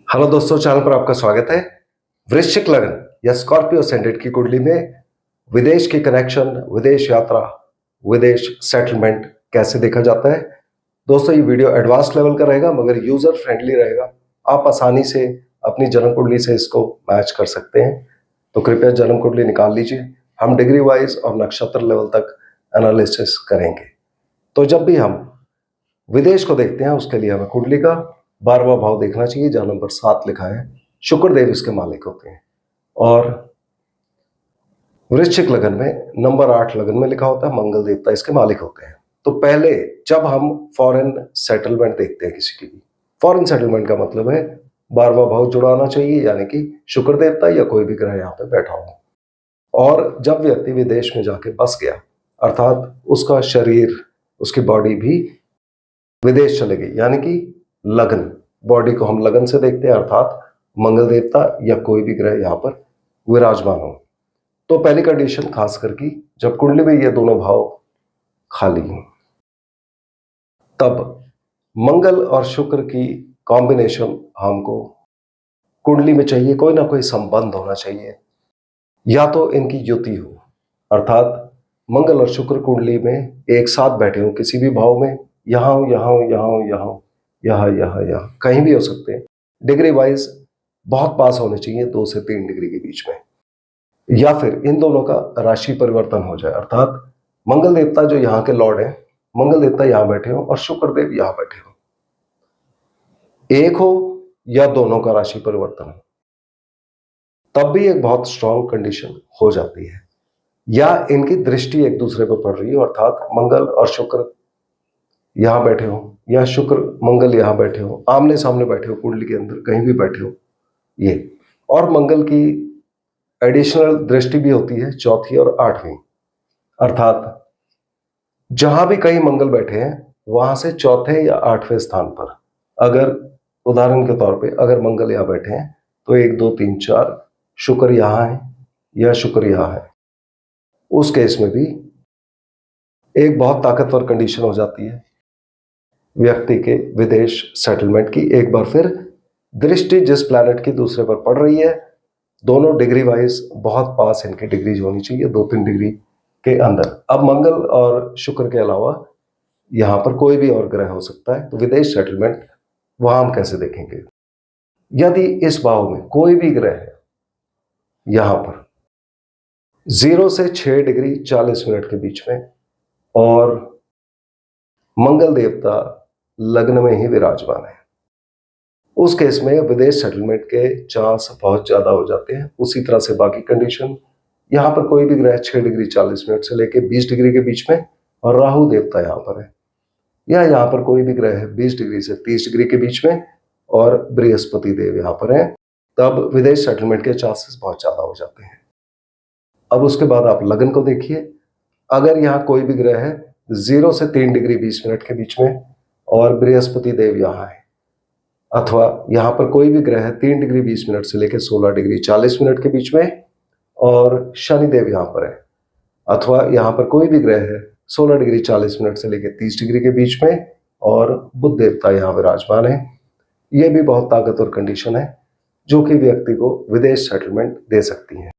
Hello दोस्तों, channel पर आपका स्वागत है। वृश्चिक लगन या स्कॉर्पियो सेंटेड की कुंडली में विदेश की कनेक्शन, विदेश यात्रा, विदेश सेटलमेंट कैसे देखा जाता है। दोस्तों, ये वीडियो एडवांस लेवल का रहेगा मगर यूजर फ्रेंडली रहेगा। आप आसानी से अपनी जन्म कुंडली से इसको मैच कर सकते हैं। तो कृपया जन्म कुंडली निकाल लीजिए। हम डिग्री वाइज और नक्षत्र लेवल तक एनालिसिस करेंगे। तो जब भी हम विदेश को देखते हैं उसके लिए हमें कुंडली का 12वां भाव देखना चाहिए, जहां नंबर 7 लिखा है। शुक्र देव इसके मालिक होते हैं। और वृश्चिक लगन में नंबर 8 लगन में लिखा होता है, मंगल देवता इसके मालिक होते हैं। तो पहले जब हम फॉरेन सेटलमेंट देखते हैं किसी की भी, फॉरेन सेटलमेंट का मतलब है 12वां भाव जुड़ा होना चाहिए, यानी कि शुक्र देवता या कोई भी ग्रह यहाँ पे बैठा हो। और जब व्यक्ति विदेश में जाके बस गया, अर्थात उसका शरीर, उसकी बॉडी भी विदेश चले गई, यानी कि लग्न, बॉडी को हम लगन से देखते हैं, अर्थात मंगल देवता या कोई भी ग्रह यहाँ पर विराजमान हो। तो पहली कंडीशन खास करके जब कुंडली में ये दोनों भाव खाली हों, तब मंगल और शुक्र की कॉम्बिनेशन हमको कुंडली में चाहिए। कोई ना कोई संबंध होना चाहिए, या तो इनकी युति हो, अर्थात मंगल और शुक्र कुंडली में एक साथ बैठे हो किसी भी भाव में, यहाँ हो, यहाँ हो, यहाँ हो, यहाँ हो, यहाँ यहाँ यहाँ कहीं भी हो सकते हैं। डिग्री वाइज बहुत पास होने चाहिए 2 से 3 डिग्री के बीच में, या फिर इन दोनों का राशि परिवर्तन हो जाए, अर्थात मंगल देवता जो यहाँ के लॉर्ड हैं, मंगल देवता यहाँ बैठे हो और शुक्र देव यहाँ बैठे हो, एक हो या दोनों का राशि परिवर्तन हो, तब भी एक बहुत स्ट्रांग कंडीशन हो जाती है। या इनकी दृष्टि एक दूसरे पर पड़ रही हो, अर्थात मंगल और शुक्र यहां बैठे हो या शुक्र मंगल यहां बैठे हो, आमने सामने बैठे हो, कुंडली के अंदर कहीं भी बैठे हो ये। और मंगल की एडिशनल दृष्टि भी होती है, चौथी और 8वीं, अर्थात जहां भी कहीं मंगल बैठे हैं वहां से चौथे या 8वें स्थान पर, अगर उदाहरण के तौर पे अगर मंगल यहां बैठे हैं तो 1 2 3 4 शुक्र यहां है या शुक्र यहां है, उस केस में भी एक बहुत ताकतवर कंडीशन हो जाती है व्यक्ति के विदेश सेटलमेंट की। एक बार फिर दृष्टि जिस प्लैनेट की दूसरे पर पड़ रही है, दोनों डिग्री वाइज बहुत पास इनकी डिग्रीज होनी चाहिए, 2-3 डिग्री के अंदर। अब मंगल और शुक्र के अलावा यहां पर कोई भी और ग्रह हो सकता है, तो विदेश सेटलमेंट वहां हम कैसे देखेंगे। यदि इस भाव में कोई भी ग्रह है यहां पर 0 से 6 डिग्री 40 मिनट के बीच में, और मंगल देवता लग्न में ही विराजमान है, उस केस में विदेश सेटलमेंट के चांस बहुत ज्यादा हो जाते हैं। उसी तरह से बाकी कंडीशन, यहां पर कोई भी ग्रह 6 डिग्री 40 मिनट से लेकर 20 डिग्री के बीच में और राहु देवता यहां पर है, या यहां पर कोई भी ग्रह है 20 डिग्री से 30 डिग्री के बीच में और बृहस्पति देव यहां पर है, तब विदेश सेटलमेंट के चांसेस बहुत ज्यादा हो जाते हैं। अब उसके बाद आप लगन को देखिए। अगर यहाँ कोई भी ग्रह है 0 से 3 डिग्री 20 मिनट के बीच में और बृहस्पति देव यहाँ है, अथवा यहाँ पर कोई भी ग्रह है 3 डिग्री 20 मिनट से लेकर 16 डिग्री 40 मिनट के बीच में और शनि देव यहाँ पर है, अथवा यहाँ पर कोई भी ग्रह है 16 डिग्री 40 मिनट से लेकर 30 डिग्री के बीच में और बुध देवता यहाँ विराजमान है, ये भी बहुत ताकतवर कंडीशन है जो कि व्यक्ति को विदेश सेटलमेंट दे सकती है।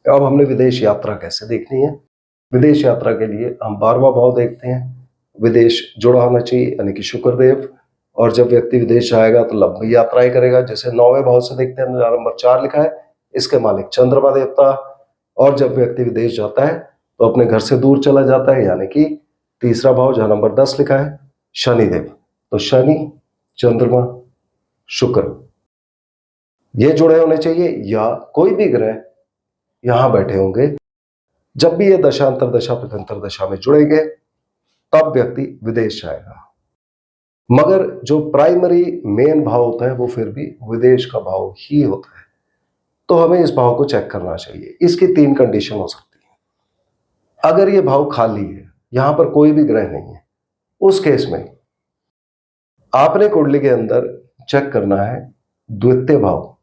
अब हमने विदेश यात्रा कैसे देखनी है। विदेश यात्रा के लिए हम 12वां भाव देखते हैं, विदेश जुड़ा होना चाहिए यानी कि शुक्र देव। और जब व्यक्ति विदेश जाएगा तो लंबी यात्राएं करेगा, जैसे 9वें भाव से देखते हैं, नंबर 4 लिखा है, इसके मालिक चंद्रमा देवता। और जब व्यक्ति विदेश जाता है तो अपने घर से दूर चला जाता है, यानी कि तीसरा भाव जहां नंबर 10 लिखा है, शनि देव। तो शनि, चंद्रमा, शुक्र ये जुड़े होने चाहिए, या कोई भी ग्रह यहां बैठे होंगे। जब भी ये दशांतर दशा पतंतर दशा में जुड़ेंगे तब व्यक्ति विदेश जाएगा, मगर जो प्राइमरी मेन भाव होता है वो फिर भी विदेश का भाव ही होता है। तो हमें इस भाव को चेक करना चाहिए। इसकी 3 कंडीशन हो सकती है। अगर ये भाव खाली है, यहां पर कोई भी ग्रह नहीं है, उस केस में आपने कुंडली के अंदर चेक करना है द्वितीय भाव,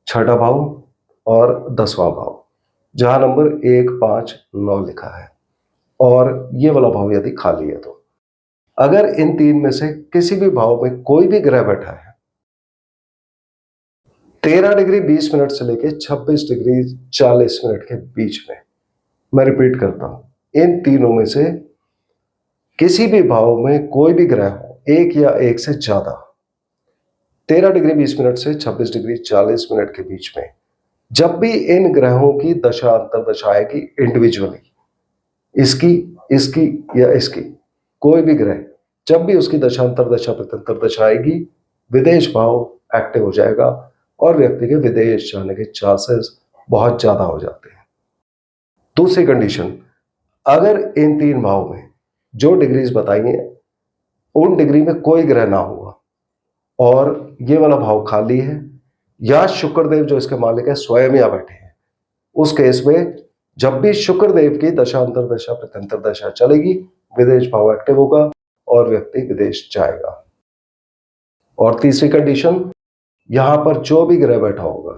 छठा भाव और 10वां भाव, जहां नंबर 1 5 9 लिखा है, और ये वाला भाव यदि खाली है। तो अगर इन 3 में से किसी भी भाव में कोई भी ग्रह बैठा है 13 डिग्री 20 मिनट से लेके 26 डिग्री 40 मिनट के बीच में। मैं रिपीट करता हूं, इन तीनों में से किसी भी भाव में कोई भी ग्रह हो, एक या एक से ज्यादा, 13 डिग्री 20 मिनट से 26 डिग्री 40 मिनट के बीच में, जब भी इन ग्रहों की दशा अंतर्दशा आएगी इंडिविजुअली, इसकी, इसकी या इसकी, कोई भी ग्रह जब भी उसकी दशा अंतर्दशा प्रत्यंतरदशा आएगी, विदेश भाव एक्टिव हो जाएगा और व्यक्ति के विदेश जाने के चांसेस बहुत ज्यादा हो जाते हैं। दूसरी कंडीशन, अगर इन तीन भाव में जो डिग्रीज बताई हैं उन डिग्री में कोई ग्रह ना हुआ और ये वाला भाव खाली है, या शुक्रदेव जो इसके मालिक है स्वयं या बैठे हैं, उस केस में जब भी शुक्रदेव की दशा अंतर्दशा प्रत्यंतरदशा चलेगी, विदेश भाव एक्टिव होगा और व्यक्ति विदेश जाएगा। और तीसरी कंडीशन, यहां पर जो भी ग्रह बैठा होगा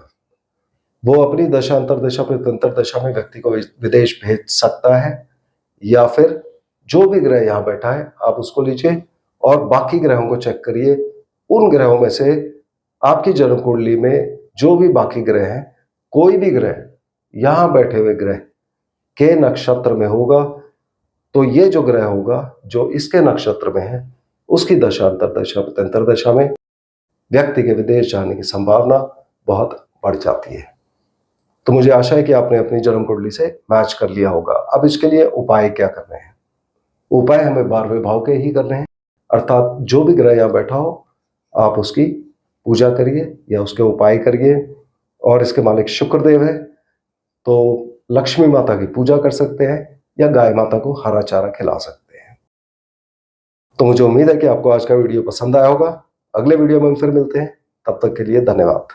वो अपनी दशा अंतर्दशा प्रत्यंतरदशा में व्यक्ति को विदेश भेज सकता है, या फिर जो भी ग्रह यहां बैठा है आप उसको लीजिए और बाकी ग्रहों को चेक करिए, उन ग्रहों में से आपकी जन्म कुंडली में जो भी बाकी ग्रह हैं, कोई भी ग्रह यहां बैठे हुए ग्रह के नक्षत्र में होगा तो ये जो ग्रह होगा जो इसके नक्षत्र में है, उसकी दशा अंतर्दशा प्रत्यंतरदशा में व्यक्ति के विदेश जाने की संभावना बहुत बढ़ जाती है। तो मुझे आशा है कि आपने अपनी जन्म कुंडली से मैच कर लिया होगा। अब इसके लिए उपाय क्या करने हैं? उपाय हमें 12वें भाव के ही करने हैं, अर्थात जो भी ग्रह यहाँ बैठा हो आप उसकी पूजा करिए या उसके उपाय करिए। और इसके मालिक शुक्रदेव है तो लक्ष्मी माता की पूजा कर सकते हैं या गाय माता को हरा चारा खिला सकते हैं। तो मुझे उम्मीद है कि आपको आज का वीडियो पसंद आया होगा। अगले वीडियो में हम फिर मिलते हैं, तब तक के लिए धन्यवाद।